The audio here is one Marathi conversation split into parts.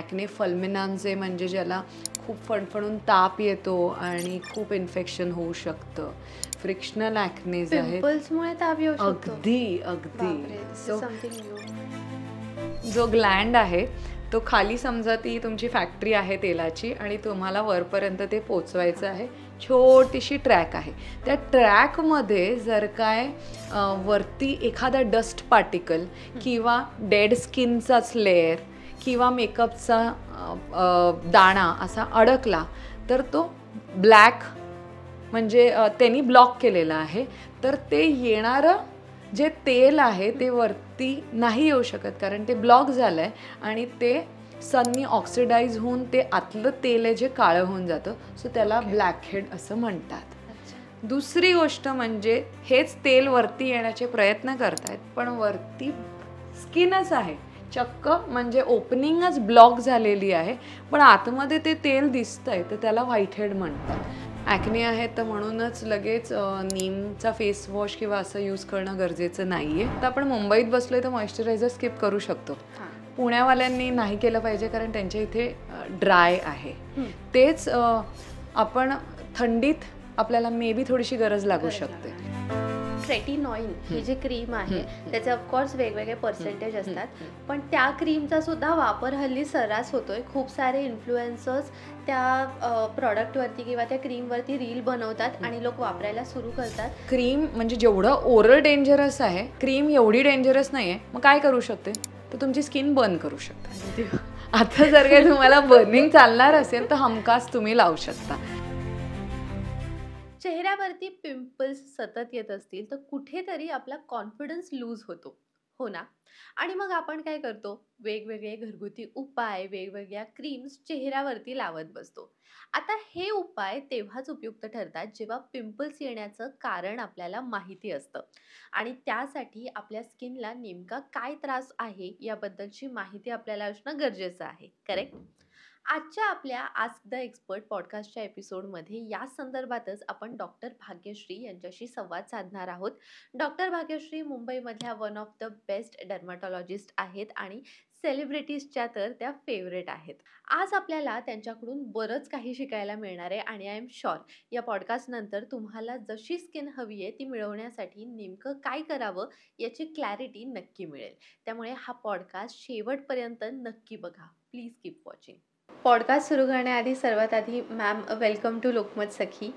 ॲक्ने फल्मिनान्झे म्हणजे ज्याला खूप फणफणून ताप येतो आणि खूप इन्फेक्शन होऊ शकतं. फ्रिक्शनल ॲक्नेज आहेत. पिंपल्समुळे ताप येऊ शकतो. अगदी. जो ग्लँड आहे तो खाली समजा ती तुमची फॅक्टरी आहे तेलाची आणि तुम्हाला वरपर्यंत ते पोचवायचं आहे. छोटीशी ट्रॅक आहे. त्या ट्रॅकमध्ये जर काय वरती एखादा डस्ट पार्टिकल किंवा डेड स्किनचाच लेअर किंवा मेकअपचा दाणा असा अडकला तर तो ब्लॅक म्हणजे त्यांनी ब्लॉक केलेला आहे. तर ते येणारं जे तेल आहे ते वरती नाही येऊ शकत कारण ते ब्लॉक झालं आहे आणि ते सननी ऑक्सिडाईज होऊन ते आतलं तेल आहे जे काळं होऊन जातं. सो त्याला ब्लॅकहेड असं म्हणतात. दुसरी गोष्ट म्हणजे हेच तेल वरती येण्याचे प्रयत्न करतायत पण वरती स्किनच आहे चक्क म्हणजे ओपनिंगच ब्लॉक झालेली आहे पण आतमध्ये ते तेल दिसतंय तर त्याला व्हाईटहेड म्हणतात. ॲक्ने आहे तर म्हणूनच लगेच नीमचा फेस वॉश किंवा असं यूज करणं गरजेचं नाही आहे. तर आपण मुंबईत बसलोय तर मॉइश्चरायझर स्किप करू शकतो. पुण्यावाल्यांनी नाही केलं पाहिजे कारण त्यांच्या इथे ड्राय आहे. तेच आपण थंडीत आपल्याला मे बी थोडीशी गरज लागू शकते. रेटिनॉइल ही जी क्रीम आहे त्याचे ऑफकोर्स वेगवेगळे पर्सेंटेज असतात पण त्या क्रीमचा सुद्धा वापर हल्ली सर्रास होतोय. खूप सारे इन्फ्लुएन्सर्स त्या प्रॉडक्टवरती किंवा त्या क्रीमवरती रील बनवतात आणि लोक वापरायला सुरू करतात. क्रीम म्हणजे जेवढं ओरल डेंजरस आहे क्रीम एवढी डेंजरस नाही आहे. मग काय करू शकते तर तुमची स्किन बर्न करू शकते. आता जर काही तुम्हाला बर्निंग चालणार असेल तर हमखास तुम्ही लावू शकता. चेहऱ्यावरती पिंपल्स सतत येत असतील तर कुठेतरी आपला कॉन्फिडन्स लूज होतो, हो ना? आणि मग आपण काय करतो, वेगवेगळे घरगुती उपाय, वेगवेगळ्या क्रीम्स चेहऱ्यावरती लावत बसतो. आता हे उपाय तेव्हाच उपयुक्त ठरतात जेव्हा पिंपल्स येण्याचं कारण आपल्याला माहिती असतं आणि त्यासाठी आपल्या स्किनला नेमका काय त्रास आहे याबद्दलची माहिती आपल्याला असणं गरजेचं आहे. करेक्ट? आजच्या आपल्या आस्क द एक्सपर्ट पॉडकास्टच्या एपिसोडमध्ये या संदर्भातच आपण डॉक्टर भाग्यश्री यांच्याशी संवाद साधणार आहोत. डॉक्टर भाग्यश्री मुंबईमधल्या one of the best dermatologist आहेत आणि सेलिब्रिटीजच्या तर त्या फेवरेट आहेत. आज आपल्याला त्यांच्याकडून बरंच काही शिकायला मिळणार आहे आणि आय एम शुअर या पॉडकास्ट नंतर तुम्हाला जशी स्किन हवी आहे ती मिळवण्यासाठी नेमकं काय करावं याची क्लॅरिटी नक्की मिळेल. त्यामुळे हा पॉडकास्ट शेवटपर्यंत नक्की बघा. Please keep watching. पॉडकास्ट सुरू करण्याआधी सर्वात आधी ma'am welcome to Lokmat Sakhi.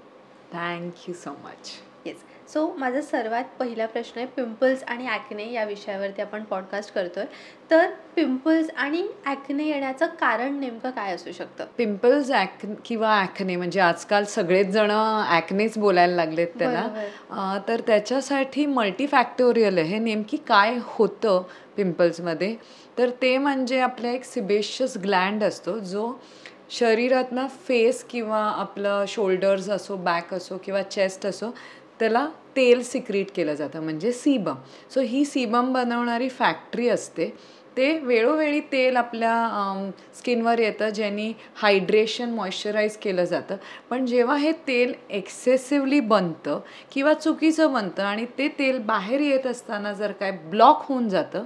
Thank you so much. Yes. So माझा सर्वात पहिला प्रश्न आहे, पिंपल्स आणि ॲक्ने या विषयावरती आपण पॉडकास्ट करतोय. तर पिंपल्स आणि ॲक्ने येण्याचं कारण नेमकं काय असू शकतं? पिंपल्स किंवा ॲक्ने म्हणजे आजकाल सगळेच जण ॲक्नेच बोलायला लागलेत त्याला. तर त्याच्यासाठी मल्टीफॅक्टोरियल आहे. नेमकी काय होतं पिंपल्समध्ये तर ते म्हणजे आपला एक सिबेशियस ग्लँड असतो जो शरीरातनं फेस किंवा आपलं शोल्डर्स असो, बॅक असो किंवा चेस्ट असो त्याला तेल सिक्रीट केलं जातं म्हणजे सीबम. सो ही सीबम बनवणारी फॅक्टरी असते. ते वेळोवेळी तेल आपल्या स्किनवर येतं ज्यांनी हायड्रेशन मॉइश्चराईज केलं जातं. पण जेव्हा हे तेल एक्सेसिव्हली बनतं किंवा चुकीचं बनतं आणि ते तेल बाहेर येत असताना जर काय ब्लॉक होऊन जातं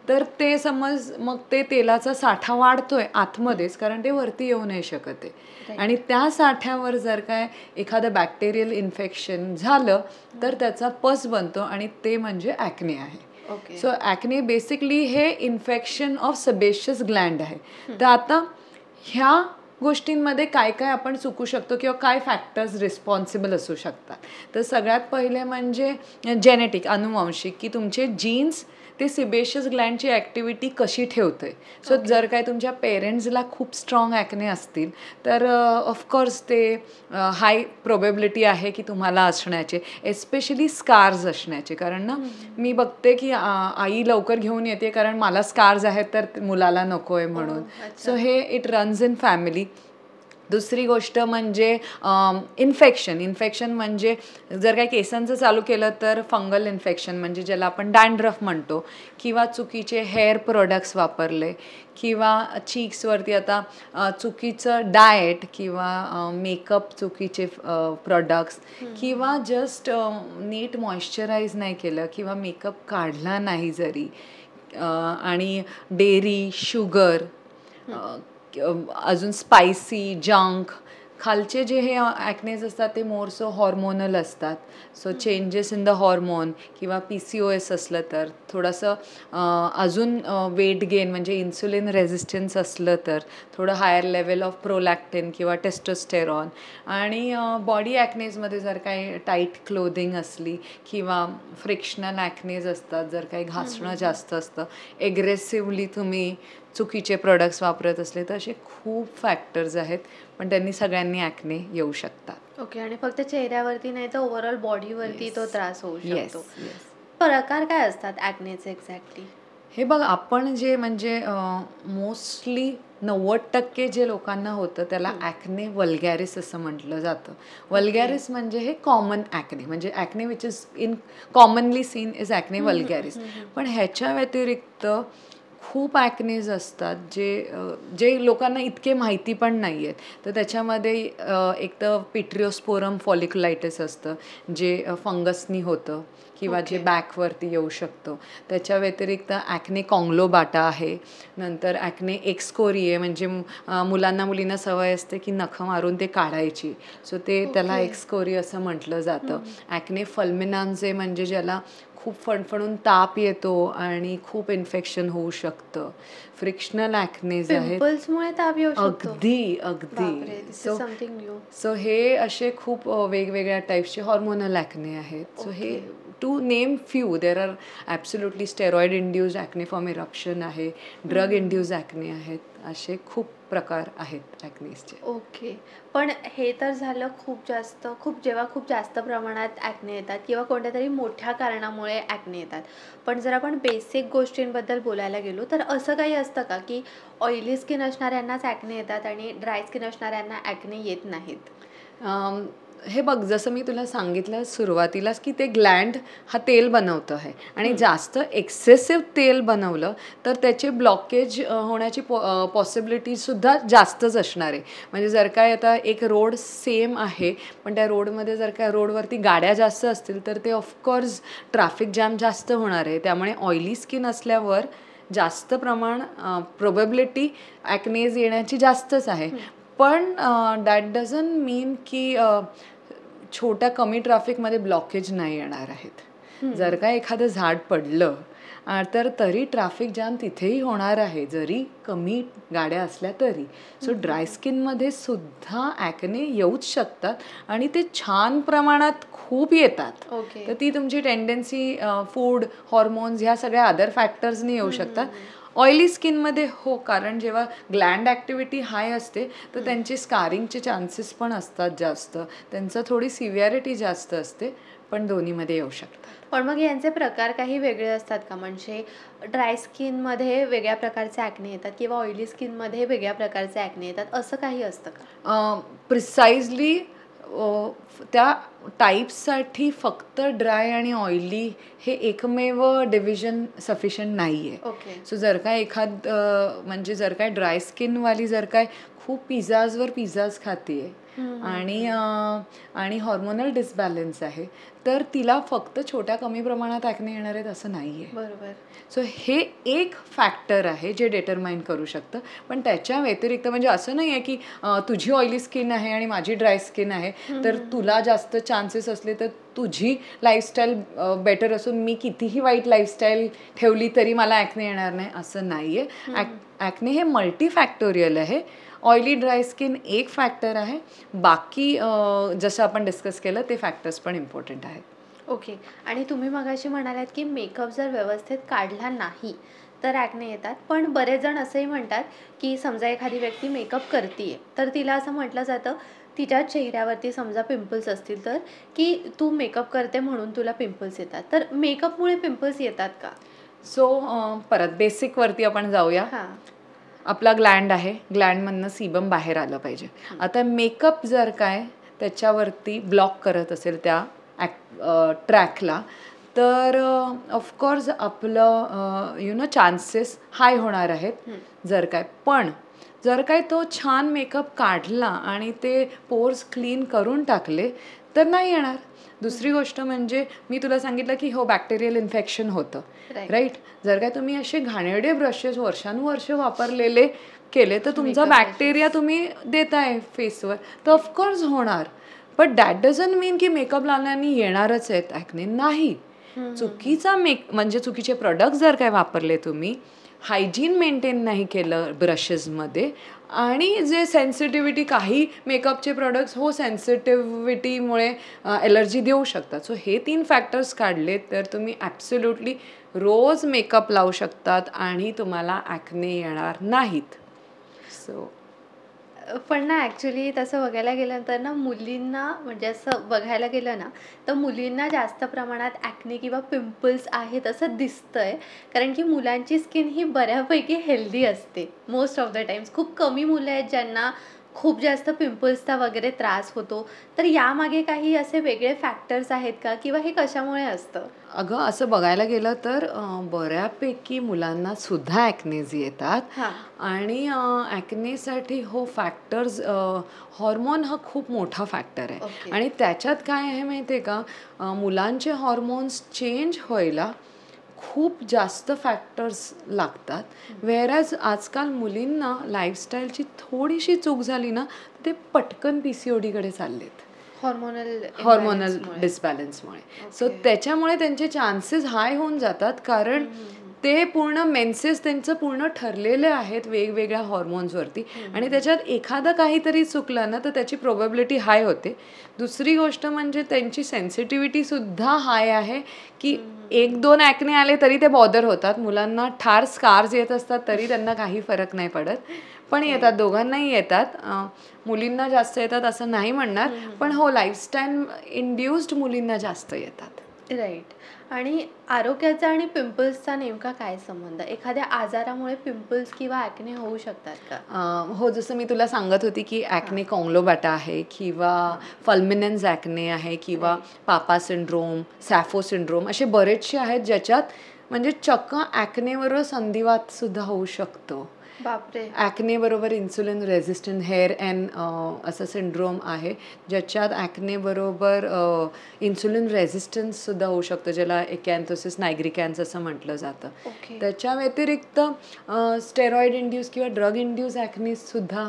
तर ते समज मग ते तेलाचा साठा वाढतोय आतमध्येच कारण ते वरती येऊ नाही शकत आहे आणि त्या साठ्यावर जर काय एखादं बॅक्टेरियल इन्फेक्शन झालं तर त्याचा पस बनतो आणि ते म्हणजे ॲक्ने आहे. सो ॲक्ने बेसिकली हे इन्फेक्शन ऑफ सेबेशियस ग्लँड आहे. तर आता ह्या गोष्टींमध्ये काय काय आपण चुकू शकतो किंवा काय फॅक्टर्स रिस्पॉन्सिबल असू शकतात. तर सगळ्यात पहिले म्हणजे जेनेटिक, अनुवांशिक, की तुमचे जीन्स ते सिबेशियस ग्लँडची ॲक्टिव्हिटी कशी ठेवते. सो जर काय तुमच्या पेरेंट्सला खूप स्ट्रॉंग ॲक्ने असतील तर ऑफकोर्स ते हाय प्रोबेबिलिटी आहे की तुम्हाला असण्याचे, एस्पेशली स्कार्स असण्याचे. कारण ना मी बघते की आई लवकर घेऊन येते कारण मला स्कार्स आहेत तर मुलाला नको आहे म्हणून. सो हे इट रन्स इन फॅमिली. दुसरी गोष्ट म्हणजे इन्फेक्शन म्हणजे जर काही केसांचं चालू केलं तर फंगल इन्फेक्शन म्हणजे ज्याला आपण डॅन्ड्रफ म्हणतो किंवा चुकीचे हेअर प्रोडक्ट्स वापरले किंवा चीक्सवरती आता चुकीचं डाएट किंवा मेकअप चुकीचे प्रोडक्ट्स किंवा जस्ट नीट मॉइश्चराईज नाही केलं किंवा मेकअप काढला नाही जरी आणि डेअरी, शुगर, अजून स्पायसी, जंक, खालचे जे हे ॲक्नेज असतात ते मोर सो हॉर्मोनल असतात. So changes in the hormone किंवा PCOS असलं तर थोडंसं अजून वेट गेन म्हणजे इन्सुलिन रेझिस्टन्स असलं तर थोडं हायर लेवल ऑफ प्रोलॅक्टिन किंवा टेस्टोस्टेरॉन आणि बॉडी ॲक्नेजमध्ये जर काही टाईट क्लोदिंग असली किंवा फ्रिक्शनल ॲक्नेज असतात, जर काही घासणं जास्त असतं, एग्रेसिव्हली तुम्ही चुकीचे प्रोडक्ट्स वापरत असले तर असे खूप फॅक्टर्स आहेत, पण त्यांनी सगळ्यांनी ॲक्ने येऊ शकतात. ओके. आणि फक्त चेहऱ्यावरती नाही तर ओव्हरऑल बॉडीवरती तो त्रास होऊ येस, शकतो. येस. प्रकार काय असतात ॲक्नेचे एक्झॅक्टली? हे बघ, आपण जे म्हणजे मोस्टली 90% जे लोकांना होतं त्याला ॲक्ने वल्गॅरिस असं म्हटलं जातं. वल्गॅरिस म्हणजे हे कॉमन ॲक्ने, म्हणजे acne which is in commonly seen is acne vulgaris. पण ह्याच्या व्यतिरिक्त खूप ॲक्नेज असतात जे लोकांना इतके माहिती पण नाही आहेत. तर त्याच्यामध्ये एक तर पिट्रिओस्पोरम फॉलिक्युलायटिस असतं, जे फंगसनी होतं किंवा जे बॅकवरती येऊ शकतं. त्याच्या व्यतिरिक्त ॲक्ने कॉंग्लोबाटा आहे. नंतर ॲक्ने एक्सकोरिये म्हणजे मुलांना मुलींना सवय असते की नखं मारून ते काढायची. सो ते त्याला एक्सकोरी असं म्हटलं जातं. ॲक्ने फल्मिनान्झे म्हणजे ज्याला खूप फणफणून ताप येतो आणि खूप इन्फेक्शन होऊ शकतं. फ्रिक्शनल ॲक्नेज आहेत. पिंपल्समुळे ताप येऊ शकतो? अगदी बापरे, this is so something new. So हे असे खूप वेगवेगळ्या टाईप्सचे हॉर्मोनल ॲक्ने आहेत. सो हे to name few, there are absolutely steroid induced acne form eruption आहे, ड्रग इंड्यूस्ड ॲक्ने आहेत, असे खूप प्रकार आहेत ॲक्नेसचे. ओके. पण हे तर झालं जेव्हा खूप जास्त प्रमाणात ॲक्ने येतात किंवा कोणत्यातरी मोठ्या कारणामुळे ॲक्ने येतात. पण जर आपण बेसिक गोष्टींबद्दल बोलायला गेलो तर असं काही असतं का की ऑइली स्किन असणाऱ्यांनाच ॲक्ने येतात आणि ड्राय स्किन असणाऱ्यांना ॲक्ने येत नाहीत? हे बघ, जसं मी तुला सांगितलं सुरुवातीलाच की ते ग्लँड हा तेल बनवतं आहे आणि जास्त एक्सेसिव्ह तेल बनवलं तर त्याचे ब्लॉकेज होण्याची पॉसिबिलिटीसुद्धा जास्तच असणार आहे. म्हणजे जर काय आता एक रोड सेम आहे पण त्या रोडमध्ये जर काय रोडवरती गाड्या जास्त असतील तर ते ऑफकोर्स ट्रॅफिक जॅम जास्त होणार आहे. त्यामुळे ऑइली स्किन असल्यावर जास्त प्रमाण प्रोबॅबिलिटी ॲक्नेज येण्याची जास्तच आहे. पण दॅट डझंट मीन की छोट्या कमी ट्रॅफिकमध्ये ब्लॉकेज नाही येणार आहेत. जर का एखादं झाड पडलं तर तरी ट्रॅफिक जाम तिथेही होणार आहे, जरी कमी गाड्या असल्या तरी. सो ड्राय स्किनमध्ये सुद्धा ॲक्ने येऊच शकतात आणि ते छान प्रमाणात खूप येतात. तर ती तुमची टेंडन्सी फूड, हॉर्मोन्स ह्या सगळ्या अदर फॅक्टर्सनी येऊ शकतात. ऑइली स्किनमध्ये हो, कारण जेव्हा ग्लँड ॲक्टिव्हिटी हाय असते तर त्यांचे स्कारिंगचे चान्सेस पण असतात जास्त, त्यांचं थोडी सिव्हिअरिटी जास्त असते, पण दोन्हीमध्ये येऊ शकतात. पण मग यांचे प्रकार काही वेगळे असतात का? म्हणजे ड्राय स्किनमध्ये वेगळ्या प्रकारचे ॲक्ने येतात किंवा ऑइली स्किनमध्ये वेगळ्या प्रकारचे ॲक्ने येतात, असं काही असतं का? प्रिसाइजली त्या टाईप्ससाठी फक्त ड्राय आणि ऑइली हे एकमेव डिव्हिजन सफिशियंट नाही आहे. सो जर काय म्हणजे जर काय ड्राय स्किनवाली जर काय खूप पिझ्झाज खाते आणि हॉर्मोनल डिसबॅलन्स आहे तर तिला फक्त छोट्या कमी प्रमाणात ॲक्ने येणार आहेत असं नाही आहे. बरोबर. सो हे एक फॅक्टर आहे जे डिटरमाइन करू शकतं. पण त्याच्या व्यतिरिक्त म्हणजे असं नाही आहे की तुझी ऑइली स्किन आहे आणि माझी ड्राय स्किन आहे तर तुला जास्त चान्सेस असले तर तुझी लाईफस्टाईल बेटर असून मी कितीही वाईट लाईफस्टाईल ठेवली तरी मला ॲक्ने येणार नाही असं नाही आहे. ॲक्ने हे मल्टीफॅक्टोरियल आहे. ऑइली ड्राय स्किन एक फॅक्टर आहे, बाकी जसं आपण डिस्कस केलं ते फॅक्टर्स पण इम्पॉर्टंट आहेत. ओके. आणि तुम्ही मगाशी म्हणालात की मेकअप जर व्यवस्थित काढला नाही तर ॲक्ने येतात. पण बरेच जण असंही म्हणतात की समजा एखादी व्यक्ती मेकअप करते तर तिला असं म्हटलं जातं तिच्या चेहऱ्यावरती समजा पिंपल्स असतील तर की तू मेकअप करते म्हणून तुला पिंपल्स येतात. तर मेकअपमुळे पिंपल्स येतात का? सो परत बेसिकवरती आपण जाऊया. आपला ग्लँड आहे, ग्लँडमधनं सीबम बाहेर आलं पाहिजे. आता मेकअप जर काय त्याच्यावरती ब्लॉक करत असेल त्या ट्रॅकला तर ऑफकोर्स आपलं चान्सेस हाय होणार आहेत. जर काय पण जर काही तो छान मेकअप काढला आणि ते पोर्स क्लीन करून टाकले तर नाही येणार. दुसरी गोष्ट म्हणजे मी तुला सांगितलं की हो बॅक्टेरियल इन्फेक्शन होतं, राईट. जर काय तुम्ही असे घाणेरडे ब्रशेस वर्षानुवर्ष वापरलेले केले तर तुमचा बॅक्टेरिया तुम्ही देताय फेसवर तर ऑफकोर्स होणार. बट दॅट डझंट मीन की मेकअप लावल्याने येणारच आहेत ॲक्ने, नाही. चुकीचा म्हणजे चुकीचे प्रोडक्ट जर काय वापरले तुम्ही, हायजीन मेंटेन नाही केलं ब्रशेसमध्ये, आणि जे सेन्सिटिव्हिटी काही मेकअपचे प्रोडक्ट्स हो सेन्सिटिव्हिटीमुळे ॲलर्जी देऊ शकतात. सो हे 3 फॅक्टर्स काढले तर तुम्ही ॲब्सोल्युटली रोज मेकअप लावू शकतात आणि तुम्हाला ॲक्ने येणार नाहीत. सो पण ना ॲक्च्युली तसं बघायला गेलं तर ना मुलींना म्हणजे असं बघायला गेलं ना तर मुलींना जास्त प्रमाणात ॲक्ने किंवा पिंपल्स आहेत असं दिसतंय. कारण की मुलांची स्किन ही बऱ्यापैकी हेल्दी असते मोस्ट ऑफ द टाइम्स. खूप कमी मुलं आहेत ज्यांना खूप जास्त पिंपल्सचा वगैरे त्रास होतो. तर यामागे काही असे वेगळे फॅक्टर्स आहेत का किंवा हे कशामुळे असतं? अगं असं बघायला गेलं तर बऱ्यापैकी मुलांना सुद्धा ॲक्नेज येतात. हां. आणि ॲक्नेसाठी हो फॅक्टर्स, हॉर्मोन हा खूप मोठा फॅक्टर आहे. ओके. आणि त्याच्यात काय आहे माहिती आहे का, मुलांचे हॉर्मोन्स चेंज व्हायला खूप जास्त फॅक्टर्स लागतात. व्हेअरॅज आजकाल मुलींना लाईफस्टाईलची थोडीशी चूक झाली ना ते पटकन PCODकडे चाललेत, हॉर्मोनल हॉर्मोनल डिसबॅलन्समुळे. So okay. त्याच्यामुळे त्यांचे चान्सेस हाय होऊन जातात, कारण ते पूर्ण मेन्सेस त्यांचं पूर्ण ठरलेले आहेत वेगवेगळ्या हॉर्मोन्सवरती, आणि त्याच्यात एखादं काहीतरी चुकलं ना तर त्याची प्रोबॅबिलिटी हाय होते. दुसरी गोष्ट म्हणजे त्यांची सेन्सिटिव्हिटीसुद्धा हाय आहे, की 1-2 ॲक्ने आले तरी ते बॉदर होतात. मुलांना ठार स्कार्स येत असतात तरी त्यांना काही फरक नाही पडत, पण येतात, दोघांनाही येतात. मुलींना जास्त येतात असं नाही म्हणणार, पण हो लाईफस्टाईल इंड्युस्ड मुलींना जास्त येतात. राईट. आणि आरोग्याचा आणि पिंपल्सचा नेमका काय संबंध? एखाद्या आजारामुळे पिंपल्स किंवा ॲक्ने होऊ शकतात का? हो, जसं मी तुला सांगत होती की ॲक्ने कॉंग्लोबॅटा आहे किंवा फल्मिनन्स ॲक्ने आहे किंवा पापा सिंड्रोम, सॅफो सिंड्रोम, असे बरेचसे आहेत ज्याच्यात म्हणजे चक्क ॲक्नेबरोबर संधिवात सुद्धा होऊ शकतो. बापरे. ॲक्ने बरोबर इन्सुलिन रेझिस्टंट हेअर अँड असं सिंड्रोम आहे ज्याच्यात ॲक्ने बरोबर इन्सुलिन रेझिस्टन्स सुद्धा होऊ शकतं, ज्याला एकॅन्थोसिस नायग्रिकॅन्स असं म्हटलं जातं. ओके. त्याच्या व्यतिरिक्त स्टेरॉइड इंड्यूस किंवा ड्रग इंड्यूस ॲक्नेसुद्धा.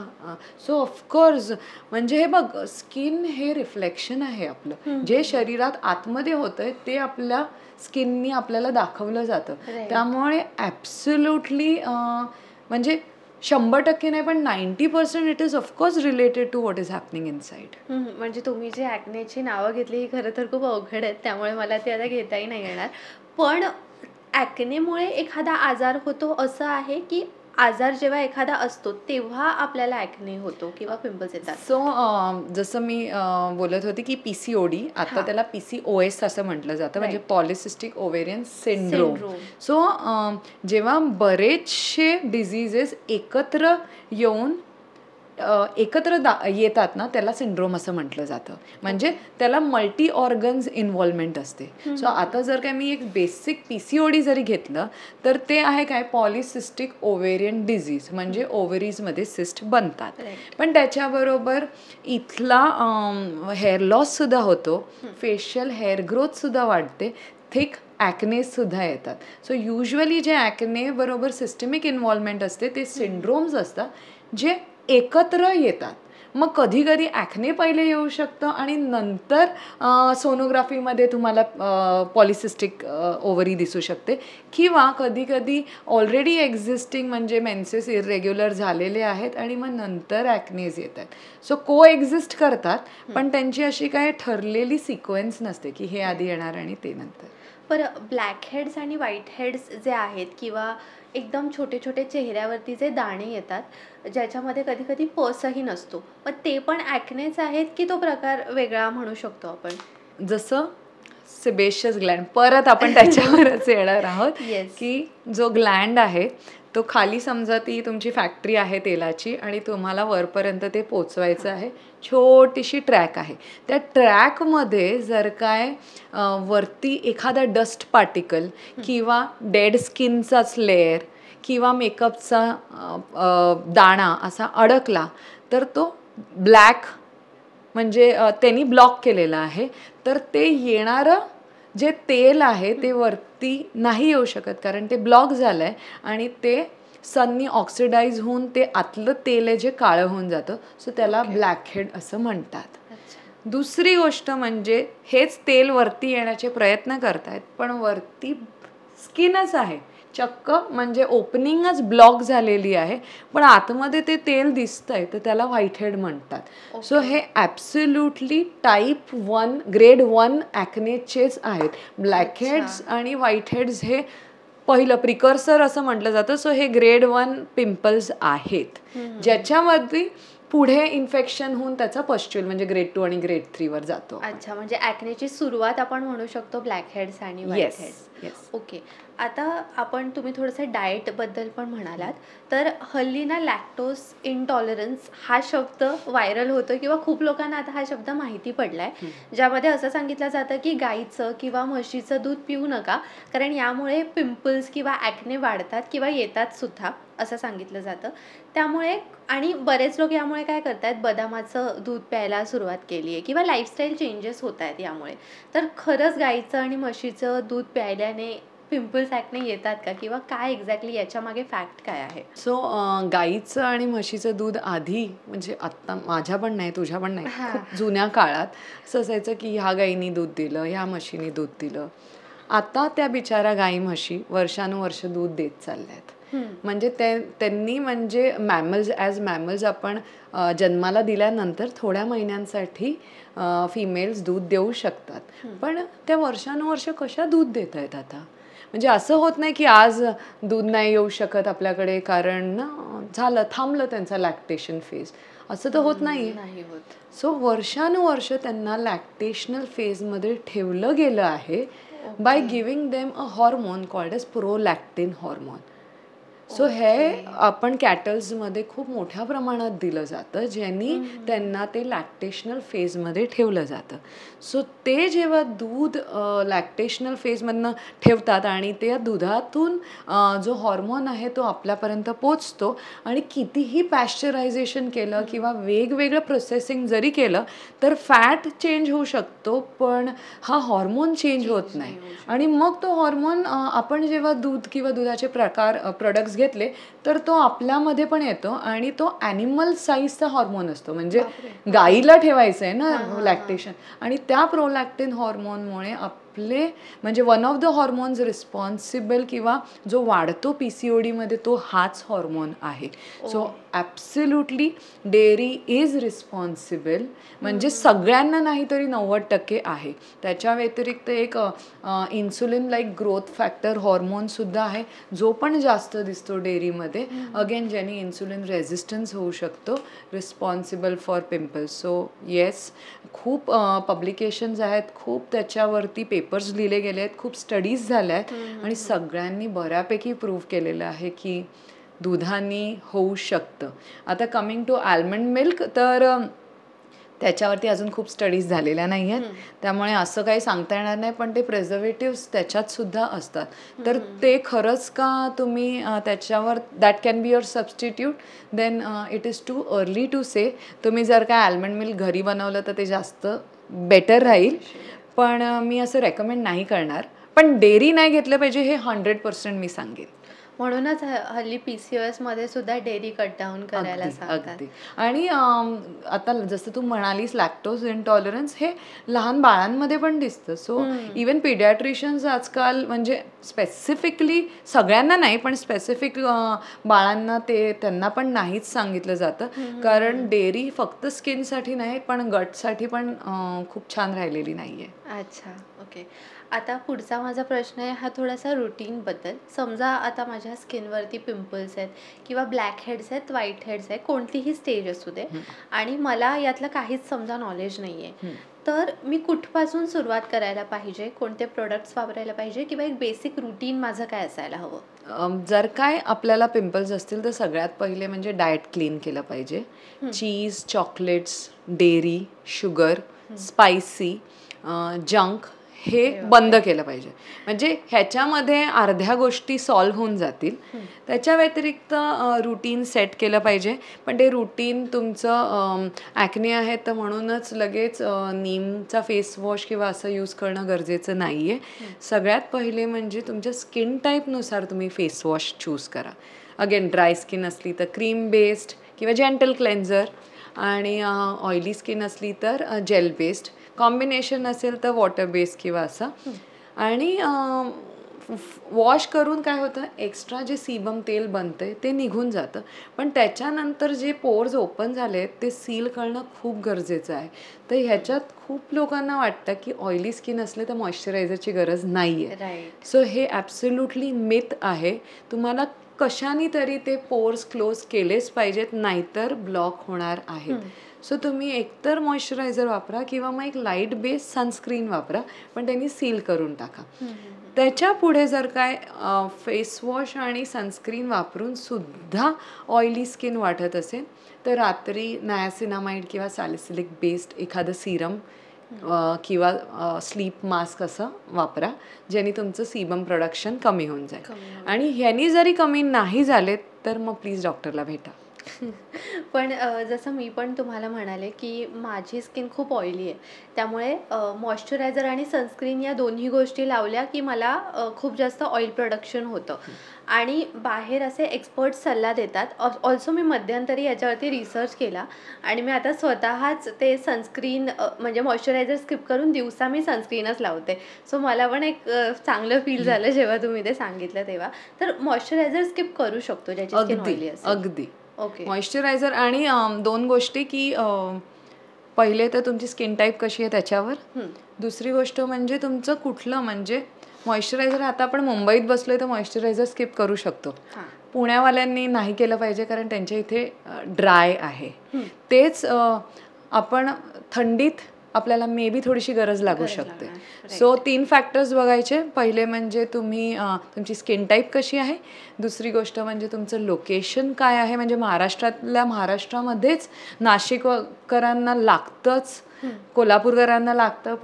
सो ऑफकोर्स म्हणजे हे बघ, स्किन हे रिफ्लेक्शन आहे आपलं. जे शरीरात आतमध्ये होतंय ते आपल्या स्किननी आपल्याला दाखवलं जातं. त्यामुळे ॲब्सोल्युटली म्हणजे 100% नाही पण 90% it is of course related to what is happening inside. म्हणजे तुम्ही जे ॲक्नेची नावं घेतली ही खरं तर खूप अवघड आहेत, त्यामुळे मला ते आता घेताही नाही येणार. पण ॲक्नेमुळे एखादा आजार होतो असं आहे की आजार जेव्हा एखादा असतो तेव्हा आपल्याला ॲक्ने होतो किंवा पिंपल्स येतात? सो जसं मी बोलत होते की PCOD, आता त्याला PCOS असं म्हटलं जातं, म्हणजे पॉलिसिस्टिक ओव्हेरियन सिंड्रोम. सो जेव्हा बरेचसे डिझिजेस एकत्र येऊन एकत्र येतात ना त्याला सिंड्रोम असं म्हटलं जातं, म्हणजे त्याला मल्टी ऑर्गन्स इन्व्हॉल्वमेंट असते. सो आता जर काय मी एक बेसिक PCOD जरी घेतलं तर ते आहे काय, पॉलिसिस्टिक ओव्हेरियन डिझीज, म्हणजे ओव्हरीजमध्ये सिस्ट बनतात. पण त्याच्याबरोबर इथला हेअर लॉससुद्धा होतो, फेशियल हेअर ग्रोथसुद्धा वाढते, थिक ॲक्नेसुद्धा येतात. सो युजली जे ॲक्ने बरोबर सिस्टमिक इन्व्हॉल्वमेंट असते ते सिंड्रोम्स असतात जे एकत्र येतात. मग कधी कधी ॲक्ने पहिले येऊ शकतं आणि नंतर सोनोग्राफीमध्ये तुम्हाला पॉलिसिस्टिक ओव्हरी दिसू शकते, किंवा कधी कधी ऑलरेडी एक्झिस्टिंग म्हणजे मेन्सेस इरेग्युलर झालेले आहेत आणि मग नंतर ॲक्नेज येतात. सो को एक्झिस्ट करतात, पण त्यांची अशी काय ठरलेली सिक्वेन्स नसते की हे आधी येणार आणि ते नंतर. बरं, ब्लॅक हेड्स आणि व्हाईट हेड्स जे आहेत किंवा एकदम छोटे छोटे चेहऱ्यावरती जे दाणे येतात ज्याच्यामध्ये कधी कधी पसही नसतो, मग ते पण ॲक्नेच आहेत की तो प्रकार वेगळा म्हणू शकतो आपण? जसं सेबेशियस ग्लँड, परत आपण त्याच्यावरच येणार आहोत Yes. की जो ग्लँड आहे तो खाली समजा ती तुमची फॅक्टरी आहे तेलाची आणि तुम्हाला वरपर्यंत ते पोचवायचं आहे, छोटीशी ट्रॅक आहे. त्या ट्रॅकमध्ये जर काय वरती एखादा डस्ट पार्टिकल किंवा डेड स्किनचाच लेअर किंवा मेकअपचा दाणा असा अडकला तर तो ब्लॅक म्हणजे त्यांनी ब्लॉक केलेलं आहे, तर ते येणारं जे तेल आहे ते वरती नाही येऊ शकत कारण ते ब्लॉक झालं आहे आणि ते सननी ऑक्सिडाईज होऊन ते आतलं तेल आहे जे काळं होऊन जातं. सो त्याला ब्लॅकहेड असं म्हणतात. दुसरी गोष्ट म्हणजे हेच तेल वरती येण्याचे प्रयत्न करतायत पण वरती स्किनच आहे, चक्क म्हणजे ओपनिंगच ब्लॉक झालेली आहे पण आतमध्ये ते तेल दिसतंय तर त्याला व्हाईटहेड म्हणतात. सो हे ॲब्सोल्युटली टाईप 1 ग्रेड 1 ॲक्नेचेच आहेत. ब्लॅकहेड्स आणि व्हाईटहेड्स हे पहिलं प्रिकर्सर असं म्हटलं जातं. सो हे ग्रेड 1 पिंपल्स आहेत ज्याच्यामध्ये पुढे इन्फेक्शन होऊन त्याचा पस्ट्यूल म्हणजे ग्रेड 2 आणि ग्रेड 3 वर जातो. अच्छा, म्हणजे ॲक्नेची सुरुवात आपण म्हणू शकतो ब्लॅकहेड्स आणि व्हाईटहेड्स. ओके. आता तुम्ही थोडंसं डाएटबद्दल पण म्हणालात, तर हल्ली ना लॅक्टोज इंटॉलरन्स हा शब्द व्हायरल होतो किंवा खूप लोकांना आता हा शब्द माहिती पडलाय, ज्यामध्ये असं सांगितलं जातं की गाईचं किंवा म्हशीचं दूध पिऊ नका कारण यामुळे पिंपल्स किंवा ॲक्ने वाढतात किंवा येतात सुद्धा असं सांगितलं जातं. त्यामुळे आणि बरेच लोक यामुळे काय करतायत, बदामाचं दूध प्यायला सुरुवात केली आहे किंवा लाईफस्टाईल चेंजेस होत आहेत यामुळे. तर खरंच गाईचं आणि म्हशीचं दूध प्यायल्याने पिंपल्स ॲक्ने येतात का किंवा काय एक्झॅक्टली याच्या मागे फॅक्ट काय आहे? सो गाईचं आणि म्हशीचं दूध आधी म्हणजे आत्ता माझ्या पण नाही तुझ्या पण नाही, खूप जुन्या काळात असं असायचं की ह्या गाईनी दूध दिलं, ह्या म्हशीनी दूध दिलं. आता त्या बिचारा गाई म्हशी वर्षानुवर्ष दूध देत चालल्या आहेत. म्हणजे त्यांनी म्हणजे मॅमल्स आपण जन्माला दिल्यानंतर थोड्या महिन्यांसाठी फिमेल्स दूध देऊ शकतात पण त्या वर्षानुवर्ष कशा दूध देत आहेत आता. म्हणजे असं होत नाही की आज दूध नाही येऊ शकत आपल्याकडे कारण ना झालं थांबलं त्यांचा लॅक्टेशन फेज, असं तर होत नाही. सो वर्षानुवर्ष त्यांना लॅक्टेशनल फेजमध्ये ठेवलं गेलं आहे by giving them a hormone called as prolactin hormone. So हे आपण कॅटल्समध्ये खूप मोठ्या प्रमाणात दिलं जातं ज्यांनी त्यांना ते लॅक्टेशनल फेजमध्ये ठेवलं जातं. सो ते जेव्हा दूध लॅक्टेशनल फेजमधनं ठेवतात आणि त्या दुधातून जो हॉर्मोन आहे तो आपल्यापर्यंत पोचतो आणि कितीही पॅश्चरायझेशन केलं किंवा वेगवेगळं प्रोसेसिंग जरी केलं तर फॅट चेंज होऊ शकतो पण हा हॉर्मोन चेंज होत नाही. आणि मग तो हॉर्मोन आपण जेव्हा दूध किंवा दुधाचे प्रोडक्ट्स घेतले तर तो आपल्यामध्ये पण येतो आणि तो ॲनिमल साईजचा हॉर्मोन असतो म्हणजे गाईला ठेवायचं आहे ना लॅक्टेशन आणि त्या प्रोलॅक्टिन हॉर्मोनमुळे आपले म्हणजे one of the hormones responsible किंवा जो वाढतो PCOD मध्ये तो हाच हॉर्मोन आहे. So absolutely dairy is responsible म्हणजे सगळ्यांना नाही तरी 90% आहे. त्याच्या व्यतिरिक्त एक इन्सुलिन लाईक ग्रोथ फॅक्टर हॉर्मोनसुद्धा आहे जो पण जास्त दिसतो डेअरीमध्ये, अगेन ज्याने इन्सुलिन रेझिस्टन्स होऊ शकतो, responsible for pimples. So yes, खूप पब्लिकेशन्स आहेत, खूप त्याच्यावरती पेपर्स लिहिले गेले आहेत, खूप स्टडीज झाल्या आहेत आणि सगळ्यांनी बऱ्यापैकी प्रूव्ह केलेलं आहे की दुधाने होऊ शकतं. आता कमिंग टू आल्मंड मिल्क तर त्याच्यावरती अजून खूप स्टडीज झालेल्या नाही आहेत त्यामुळे असं काही सांगता येणार नाही पण ते प्रिझर्वेटिव्स त्याच्यात सुद्धा असतात तर ते खरंच का तुम्ही त्याच्यावर that can be your substitute then it is too early to say. तुम्ही जर काय आल्मंड मिल्क घरी बनवलं तर ते जास्त बेटर राहील पण मी असं रेकमेंड नाही करणार. पण डेअरी नाही घेतलं पाहिजे हे 100% मी सांगेन. म्हणूनच हल्ली PCOS मध्ये सुद्धा डेअरी कट डाऊन करायला सांगतात. आणि आता जसं तू म्हणालीस लॅक्टोज इंटॉलरन्स हे लहान बाळांमध्ये पण दिसतं. सो इवन पिडियाट्रिशियन्स आजकाल म्हणजे स्पेसिफिकली सगळ्यांना नाही पण स्पेसिफिक बाळांना त्यांना पण नाहीच सांगितलं जातं कारण डेअरी फक्त स्किनसाठी नाही पण गटसाठी पण खूप छान राहिलेली नाही आहे. अच्छा, ओके. आता पुढचा माझा प्रश्न आहे हा थोडासा रुटीनबद्दल. समजा आता माझ्या स्किनवरती पिंपल्स आहेत किंवा ब्लॅक हेड्स आहेत, व्हाईट हेड्स आहेत, कोणतीही स्टेज असू दे आणि मला यातलं काहीच समजा नॉलेज नाही आहे, तर मी कुठपासून सुरुवात करायला पाहिजे, कोणते प्रोडक्ट्स वापरायला पाहिजे किंवा एक बेसिक रुटीन माझं काय असायला हवं? जर काय आपल्याला पिंपल्स असतील तर सगळ्यात पहिले म्हणजे डाएट क्लीन केलं पाहिजे. Cheese, chocolates, dairy, sugar, spicy, junk हे बंद केलं पाहिजे. म्हणजे ह्याच्यामध्ये अर्ध्या गोष्टी सॉल्व्ह होऊन जातील. त्याच्या व्यतिरिक्त रुटीन सेट केलं पाहिजे. पण ते रुटीन तुमचं ॲक्ने आहे तर म्हणूनच लगेच नीमचा फेस वॉश किंवा असं यूज करणं गरजेचं नाही आहे. सगळ्यात पहिले म्हणजे तुमच्या स्किन टाईपनुसार तुम्ही फेस वॉश चूज करा. अगेन ड्राय स्किन असली तर क्रीम बेस्ड किंवा जेंटल क्लेन्झर, आणि ऑइली स्किन असली तर जेल बेस्ड, कॉम्बिनेशन असेल तर वॉटर बेस्ड किंवा असं. आणि वॉश करून काय होतं, एक्स्ट्रा जे सीबम तेल बनतं ते निघून जातं. पण त्याच्यानंतर जे पोर्स ओपन झाले आहेत ते सील करणं खूप गरजेचं आहे. तर ह्याच्यात खूप लोकांना वाटतं की ऑइली स्किन असले तर मॉइश्चरायझरची गरज नाही आहे. सो हे ॲब्सोल्युटली मिथ आहे. तुम्हाला कशाने तरी ते पोर्स क्लोज केलेच पाहिजेत, नाहीतर ब्लॉक होणार आहेत. सो तुम्ही एकतर मॉइश्चरायझर वापरा किंवा मग एक लाईट बेस्ड सनस्क्रीन वापरा, पण त्यांनी सील करून टाका. त्याच्या पुढे जर काय फेस वॉश आणि सनस्क्रीन वापरून सुद्धा ऑइली स्किन वाटत असेल तर रात्री नायासिनामाइड किंवा सॅलिसिलिक बेस्ड एखादं सिरम किंवा स्लीप मास्क असं वापरा, ज्याने तुमचं सीबम प्रोडक्शन कमी होऊन जाईल. आणि ह्यानी जरी कमी नाही झाले तर मग प्लीज डॉक्टरला भेटा. पण जसं मी पण तुम्हाला म्हणाले की माझी स्किन खूप ऑइली आहे, त्यामुळे मॉइश्चरायझर आणि सनस्क्रीन या दोन्ही गोष्टी लावल्या की मला खूप जास्त ऑइल प्रोडक्शन होतं. आणि बाहेर असे एक्सपर्ट सल्ला देतात. ऑल्सो मी मध्यंतरी याच्यावरती रिसर्च केला आणि मी आता स्वतःच ते सनस्क्रीन म्हणजे मॉइश्चरायझर स्किप करून दिवसा मी सनस्क्रीनच लावते. सो मला पण एक चांगलं फील झालं जेव्हा तुम्ही ते सांगितलं तेव्हा. तर मॉइश्चरायझर स्किप करू शकतो ज्याची स्किन ऑइली असेल? अगदी. ओके. मॉइश्चरायझर आणि दोन गोष्टी की पहिले तर तुमची स्किन टाईप कशी आहे त्याच्यावर. दुसरी गोष्ट म्हणजे तुमचं कुठलं, म्हणजे मॉइश्चरायझर आता आपण मुंबईत बसलोय तर मॉइश्चरायझर स्किप करू शकतो. पुण्यावाल्यांनी नाही केलं पाहिजे कारण त्यांच्या इथे ड्राय आहे. तेच आपण थंडीत आपल्याला मे बी थोडीशी गरज लागू शकते. सो 3 फॅक्टर्स बघायचे. पहिले म्हणजे तुमची स्किन टाईप कशी आहे. दुसरी गोष्ट म्हणजे तुमचं लोकेशन काय आहे. म्हणजे महाराष्ट्रामध्येच नाशिककरांना लागतंच, कोल्हापूरकरांना लागतं,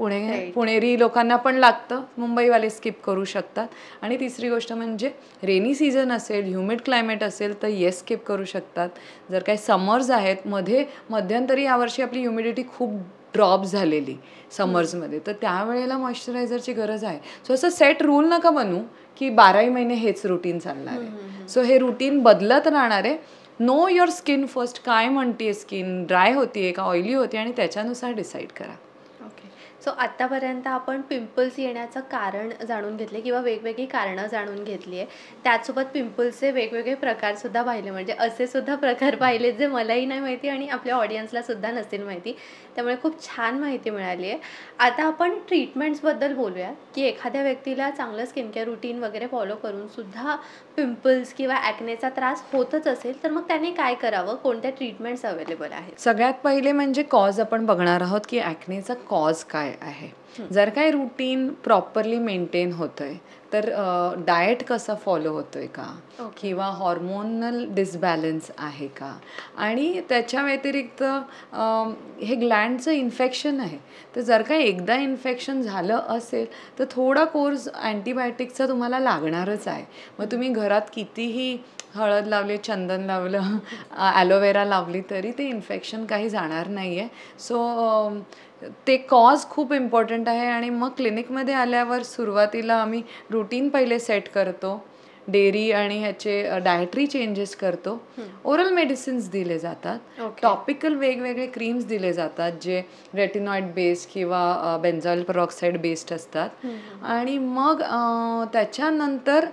पुणेरी लोकांना पण लागतं, मुंबईवाले स्किप करू शकतात. आणि तिसरी गोष्ट म्हणजे रेनी सीझन असेल, ह्युमिड क्लायमेट असेल तर येस स्किप करू शकतात. जर काही समर्स आहेत, मध्यंतरी यावर्षी आपली ह्युमिडिटी खूप ड्रॉप झालेली समर्समध्ये, तर त्यावेळेला मॉइश्चरायझरची गरज आहे. सो असं सेट रूल नका बनवू की 12 महिने हेच रुटीन चालणार आहे. सो हे रुटीन बदलत राहणार आहे. Know your skin first. काय म्हणते स्किन, ड्राय होतीये का ऑइली होती, आणि त्याच्यानुसार डिसाईड करा. ओके. सो आत्तापर्यंत आपण पिंपल्स येण्याचं कारण जाणून घेतले किंवा वेगवेगळी कारणं जाणून घेतली आहे. त्याचसोबत पिंपल्सचे वेगवेगळे प्रकारसुद्धा पाहिले, म्हणजे असे सुद्धा प्रकार पाहिले जे मलाही नाही माहिती आणि आपल्या ऑडियन्सला सुद्धा नसतील माहिती. त्यामुळे खूप छान माहिती मिळाली आहे. आता आपण ट्रीटमेंट्सबद्दल बोलूया की एखाद्या व्यक्तीला चांगलं स्किन केअर रुटीन वगैरे फॉलो करून सुद्धा पिंपल्स किंवा ॲक्नेचा त्रास होतच असेल तर मग त्याने काय करावं, कोणत्या ट्रीटमेंट्स अवेलेबल आहेत? सगळ्यात पहिले म्हणजे कॉज आपण बघणार आहोत की ॲक्नेचा कॉज काय आहे. जर काही रुटीन प्रॉपरली मेंटेन होतंय तर डाएट कसं फॉलो होतोय का, किंवा हॉर्मोनल डिसबॅलन्स आहे का, आणि त्याच्या व्यतिरिक्त हे ग्लँडचं इन्फेक्शन आहे. तर जर काही एकदा इन्फेक्शन झालं असेल तर थोडा कोर्स अँटीबायोटिकचा तुम्हाला लागणारच आहे. मग तुम्ही घरात कितीही हळद लावली, चंदन लावलं, ॲलोवेरा लावली तरी ते इन्फेक्शन काही जाणार नाही आहे. सो ते कॉज खूप इम्पॉर्टंट आहे. आणि मग क्लिनिकमध्ये आल्यावर सुरुवातीला आम्ही रुटीन पहिले सेट करतो, डेअरी आणि ह्याचे डायटरी चेंजेस करतो, ओरल मेडिसिन्स दिले जातात, टॉपिकल वेगवेगळे क्रीम्स दिले जातात जे रेटिनॉइड बेस्ड किंवा बेन्झॉइल पेरॉक्साईड बेस्ड असतात. आणि मग त्याच्यानंतर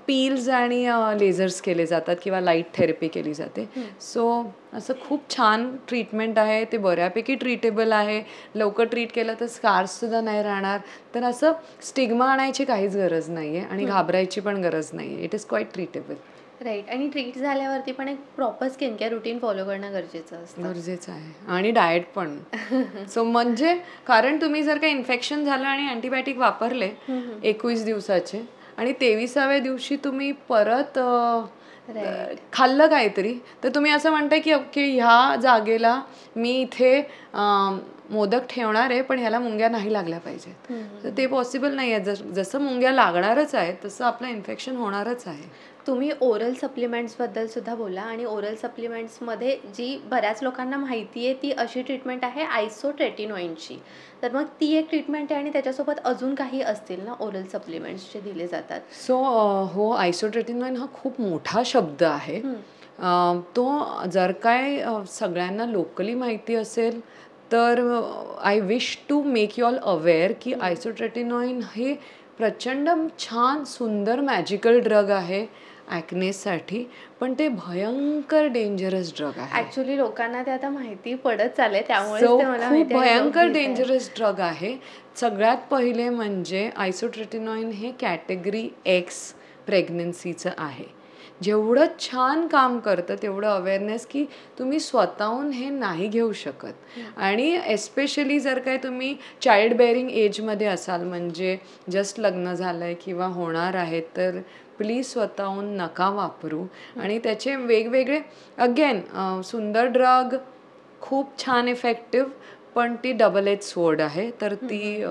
पील्स आणि लेझर्स केले जातात किंवा लाईट थेरपी केली जाते. सो असं खूप छान ट्रीटमेंट आहे. ते बऱ्यापैकी ट्रीटेबल आहे. लवकर ट्रीट केलं तर स्कार्ससुद्धा नाही राहणार. तर असं स्टिग्मा आणायची काहीच गरज नाही आहे आणि घाबरायची पण गरज नाही आहे. It is quite treatable. Right. आणि ट्रीट झाल्यावरती पण एक proper skin care routine follow करणं गरजेचं आहे. आणि डाएट पण. सो म्हणजे कारण तुम्ही जर काही इन्फेक्शन झालं आणि अँटीबायोटिक वापरले 21 दिवसाचे आणि 23व्या दिवशी तुम्ही परत खाल्लं काहीतरी तर तुम्ही असं म्हणताय की ओके ह्या जागेला मी इथे मोदक ठेवणार आहे पण ह्याला मुंग्या नाही लागल्या पाहिजेत, तर ते पॉसिबल नाही आहे. जसं मुंग्या लागणारच आहे तसं आपलं इन्फेक्शन होणारच आहे. तुम्ही ओरल सप्लिमेंट्सबद्दल सुद्धा बोला आणि ओरल सप्लिमेंट्समध्ये जी बऱ्याच लोकांना माहिती आहे ती अशी ट्रीटमेंट आहे आयसोट्रेटिनॉइनची. तर मग ती एक ट्रीटमेंट आहे आणि त्याच्यासोबत अजून काही असतील ना ओरल सप्लिमेंट्स जे दिले जातात? सो हो, आयसोट्रेटिनॉइन हा खूप मोठा शब्द आहे. तो जर काय सगळ्यांना लोकली माहिती असेल तर I wish to make you all aware की आयसोट्रेटिनॉइन हे प्रचंड छान सुंदर मॅजिकल ड्रग आहे ॲक्नेसाठी, पण ते भयंकर डेंजरस ड्रग आहे. ॲक्च्युली लोकांना ते आता माहिती पडत चाललंय त्यामुळे खूप भयंकर डेंजरस ड्रग आहे. सगळ्यात पहिले म्हणजे आयसोट्रेटिनॉइन हे कॅटेगरी एक्स प्रेग्नन्सीचं आहे. जेवढं छान काम करतं तेवढं अवेअरनेस की तुम्ही स्वतःहून हे नाही घेऊ शकत. आणि एस्पेशली जर काय तुम्ही चाइल्ड बेअरिंग एजमध्ये असाल, म्हणजे जस्ट लग्न झालं आहे किंवा होणार आहे, तर प्लीज स्वतःहून नका वापरू. आणि त्याचे वेगवेगळे अगेन सुंदर ड्रग खूप छान इफेक्टिव्ह, पण ती डबल एज स्वॉर्ड आहे. तर ती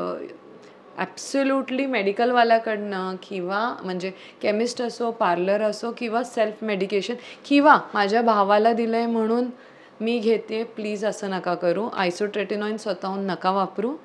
ॲब्सोल्युटली मेडिकलवाल्याकडनं किंवा म्हणजे केमिस्ट असो, पार्लर असो किंवा सेल्फ मेडिकेशन किंवा माझ्या भावाला दिलं आहे म्हणून मी घेते, प्लीज असं नका करू. आयसोट्रेटिनॉइन स्वतःहून नका वापरू.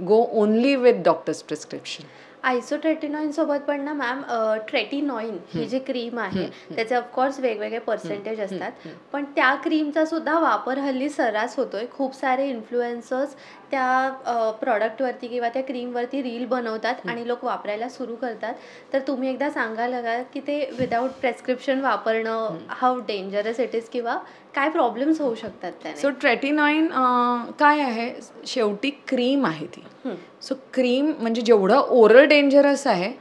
Go only with doctor's prescription. Isotretinoin सोबत पण ना मॅम ट्रेटिनॉइन ही जी क्रीम आहे त्याचे ऑफकोर्स वेगवेगळे पर्सेंटेज असतात, पण त्या क्रीमचा सुद्धा वापर हल्ली सर्रास होतोय. खूप सारे इन्फ्लुएन्सर्स त्या प्रॉडक्टवरती किंवा त्या क्रीमवरती रील बनवतात आणि लोक वापरायला सुरू करतात. तर तुम्ही एकदा सांगायला का की ते विदाऊट प्रेस्क्रिप्शन वापरणं हाऊ डेंजरस इट इज किंवा काय प्रॉब्लेम्स होऊ शकतात त्याने? सो ट्रेटिनॉइन काय आहे, शेवटी क्रीम आहे ती. सो क्रीम म्हणजे जेवढं ओरल डेंजरस आहे,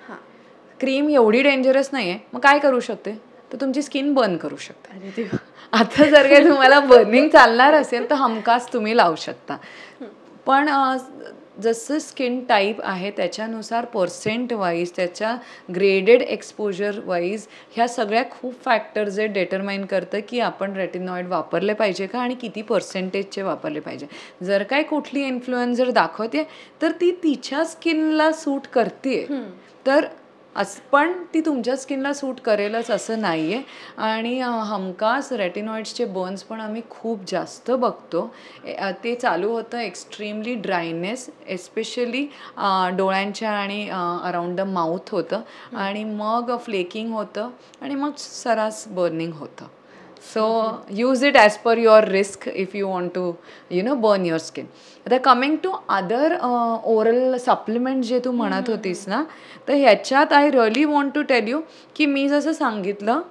क्रीम एवढी डेंजरस नाही आहे. मग काय करू शकते, तर तुमची स्किन बर्न करू शकते. आता जर काही तुम्हाला बर्निंग चालणार असेल तर हमखास तुम्ही लावू शकता. पण जसं स्किन टाईप आहे त्याच्यानुसार पर्सेंट वाईज, त्याच्या ग्रेडेड एक्सपोजर वाईज ह्या सगळ्या खूप फॅक्टर्स जे डिटरमाइन करतं की आपण रेटिनॉइड वापरले पाहिजे का आणि किती पर्सेंटेजचे वापरले पाहिजे. जर काय कुठली इन्फ्लुएन्सर दाखवते तर ती तिच्या स्किनला सूट करते, तर पण ती तुमच्या स्किनला सूट करेलच असं नाही आहे. आणि हमखास रेटिनॉइड्सचे बर्न्स पण आम्ही खूप जास्त बघतो. ते चालू होतं एक्स्ट्रीमली ड्रायनेस, एस्पेशली डोळ्यांच्या आणि अराउंड द माउथ होतं, आणि मग फ्लेकिंग होतं आणि मग सरास बर्निंग होतं. So use it as per your risk if you want to burn your skin. आता coming to other oral supplement जे तू म्हणत होतीस ना, तर ह्याच्यात I really want to tell you की मी जसं सांगितलं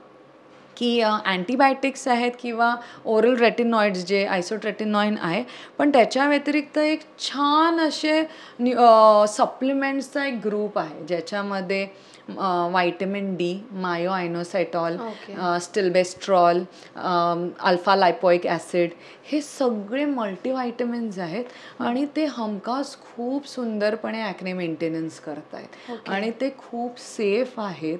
की अँटीबायोटिक्स आहेत किंवा ओरल रेटिनॉइड्स जे आयसोट्रेटिनॉइन आहे, पण त्याच्या व्यतिरिक्त एक छान असे सप्लिमेंट्सचा एक ग्रुप आहे ज्याच्यामध्ये व्हायटमिन डी, मायो आयनोसायटॉल, स्टिल्बेस्ट्रॉल, अल्फा लायपोइक ॲसिड, हे सगळे मल्टीव्हायटमिन्स आहेत आणि ते हमखास खूप सुंदरपणे ॲक्ने मेंटेनन्स करत आहेत आणि ते खूप सेफ आहेत.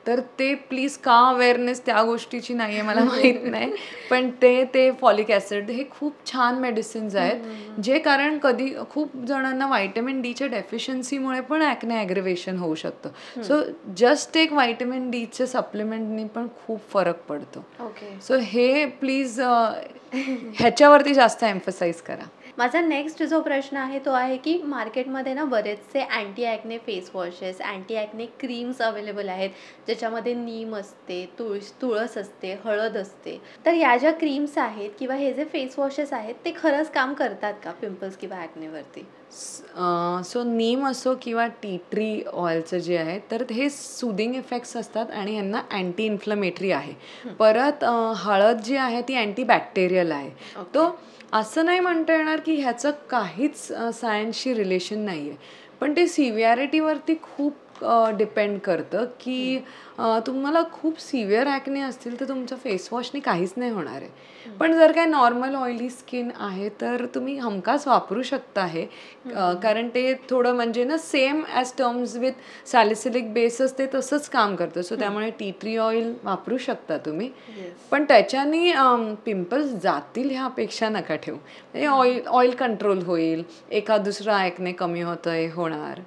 तर ते प्लीज का अवेअरनेस त्या गोष्टीची नाही आहे मला माहीत नाही, पण ते फॉलिक ॲसिड हे खूप छान मेडिसिन्स आहेत जे, कारण कधी खूप जणांना व्हायटमिन डीच्या डेफिशियन्सीमुळे पण ॲक्ने ॲग्रिवेशन होऊ शकतं. सो जस्ट एक व्हायटमिन डीचे सप्लिमेंटनी पण खूप फरक पडतो. सो हे प्लीज ह्याच्यावरती जास्त एम्फसाइज करा. माझा नेक्स्ट जो प्रश्न आहे तो आहे की मार्केटमध्ये ना बरेचसे anti acne face washes, anti acne creams available आहेत ज्याच्यामध्ये नीम असते, तुळस असते, हळद असते. तर या ज्या क्रीम्स आहेत किंवा हे जे फेस वॉशेस आहेत ते खरंच काम करतात का पिंपल्स किंवा ॲक्नेवरती? सो नीम असो किंवा टी ट्री ऑइलचं जे आहे तर हे सुदिंग इफेक्ट्स असतात आणि यांना अँटी इन्फ्लमेटरी आहे. परत हळद जी आहे ती अँटीबॅक्टेरियल आहे. तो असं नाही म्हणता येणार की ह्याचं काहीच सायन्सशी रिलेशन नाही आहे, पण ते सिव्हिॲरिटीवरती खूप डिपेंड करतं की तुम्हाला खूप सिव्हिअर ॲक्ने असतील तर तुमच्या फेसवॉशने काहीच नाही होणार आहे. पण जर काय नॉर्मल ऑइली स्किन आहे तर तुम्ही हमखास वापरू शकता हे. कारण ते थोडं म्हणजे ना same as terms with salicylic बेसच ते तसंच काम करतं. सो त्यामुळे टी ट्री ऑइल वापरू शकता तुम्ही. पण त्याच्याने पिंपल्स जातील ह्या अपेक्षा नका ठेवू. ऑइल कंट्रोल होईल, एखाद दुसरा ॲक्ने कमी होणार.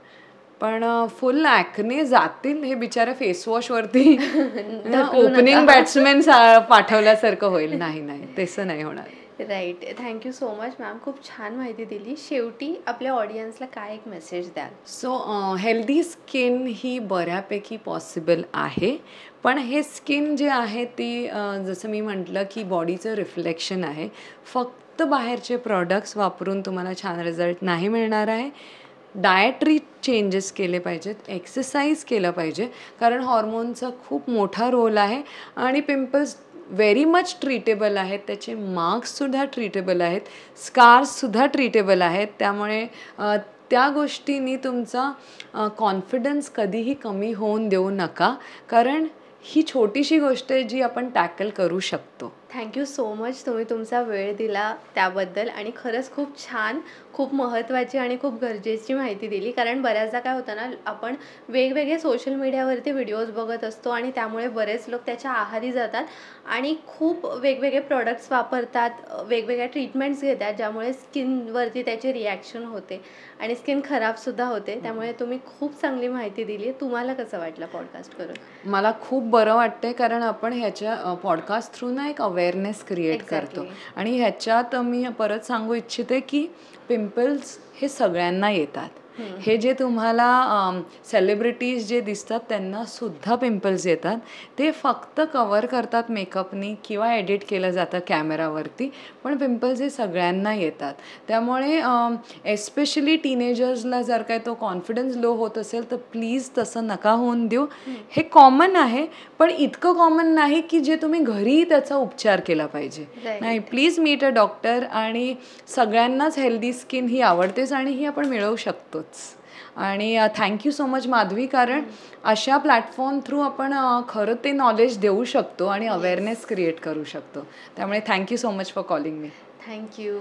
पण फुल ॲक्ने जातील हे बिचारा फेसवॉशवरती ओपनिंग बॅट्समॅन पाठवल्यासारखं होईल. नाही तसं नाही होणार. Right. Thank you so much ma'am. खूप छान माहिती दिली. शेवटी आपल्या ऑडियन्सला काय एक मेसेज द्याल? सो हेल्दी स्किन ही बऱ्यापैकी पॉसिबल आहे. पण हे स्किन जे आहे ती जसं मी म्हटलं की बॉडीचं रिफ्लेक्शन आहे. फक्त बाहेरचे प्रॉडक्ट्स वापरून तुम्हाला छान रिझल्ट नाही मिळणार आहे. डायटरी चेंजेस केले पाहिजेत, एक्सरसाइज केलं पाहिजे, कारण हॉर्मोनचा खूप मोठा रोल आहे. आणि पिंपल्स व्हेरी मच ट्रीटेबल आहेत, त्याचे मार्क्ससुद्धा ट्रीटेबल आहेत, स्कार्ससुद्धा ट्रीटेबल आहेत. त्यामुळे त्या गोष्टींनी तुमचा कॉन्फिडन्स कधीही कमी होऊन देऊ नका, कारण ही छोटीशी गोष्ट आहे जी आपण टॅकल करू शकतो. Thank you so much. तुम्ही तुमचा वेळ दिला त्याबद्दल आणि खरंच खूप छान, खूप महत्त्वाची आणि खूप गरजेची माहिती दिली. कारण बऱ्याचदा काय होतं ना, आपण वेगवेगळे सोशल मीडियावरती व्हिडिओज बघत असतो आणि त्यामुळे बरेच लोक त्याच्या आहारी जातात आणि खूप वेगवेगळे प्रॉडक्ट्स वापरतात, वेगवेगळ्या ट्रीटमेंट्स घेतात, ज्यामुळे स्किनवरती त्याची रिॲक्शन होते आणि स्किन खराबसुद्धा होते. त्यामुळे तुम्ही खूप चांगली माहिती दिली. तुम्हाला कसं वाटलं पॉडकास्ट करून? मला खूप बरं वाटतंय, कारण आपण ह्याच्या पॉडकास्ट थ्रू ना एक अवेअरनेस क्रिएट करतो. आणि ह्याच्यात मी परत सांगू इच्छिते की पिंपल्स हे सगळ्यांना येतात. हे जे तुम्हाला सेलिब्रिटीज जे दिसतात त्यांना सुद्धा पिंपल्स येतात. ते फक्त कवर करतात मेकअपनी किंवा एडिट केलं जातं कॅमेरावरती, पण पिंपल्स हे सगळ्यांना येतात. त्यामुळे एस्पेशली टीनेजर्सला जर काय तो कॉन्फिडन्स लो होत असेल तर प्लीज तसं नका होऊन देऊ. हे कॉमन आहे, पण इतकं कॉमन नाही की जे तुम्ही घरी त्याचा उपचार केला पाहिजे. नाही, प्लीज मीट अ डॉक्टर. आणि सगळ्यांनाच हेल्दी स्किन ही आवडतेच आणि ही आपण मिळवू शकतोच. आणि थँक्यू सो मच माधवी, कारण अशा प्लॅटफॉर्म थ्रू आपण खरं ते नॉलेज देऊ शकतो आणि अवेअरनेस क्रिएट करू शकतो. त्यामुळे thank you so much for calling me. Thank you.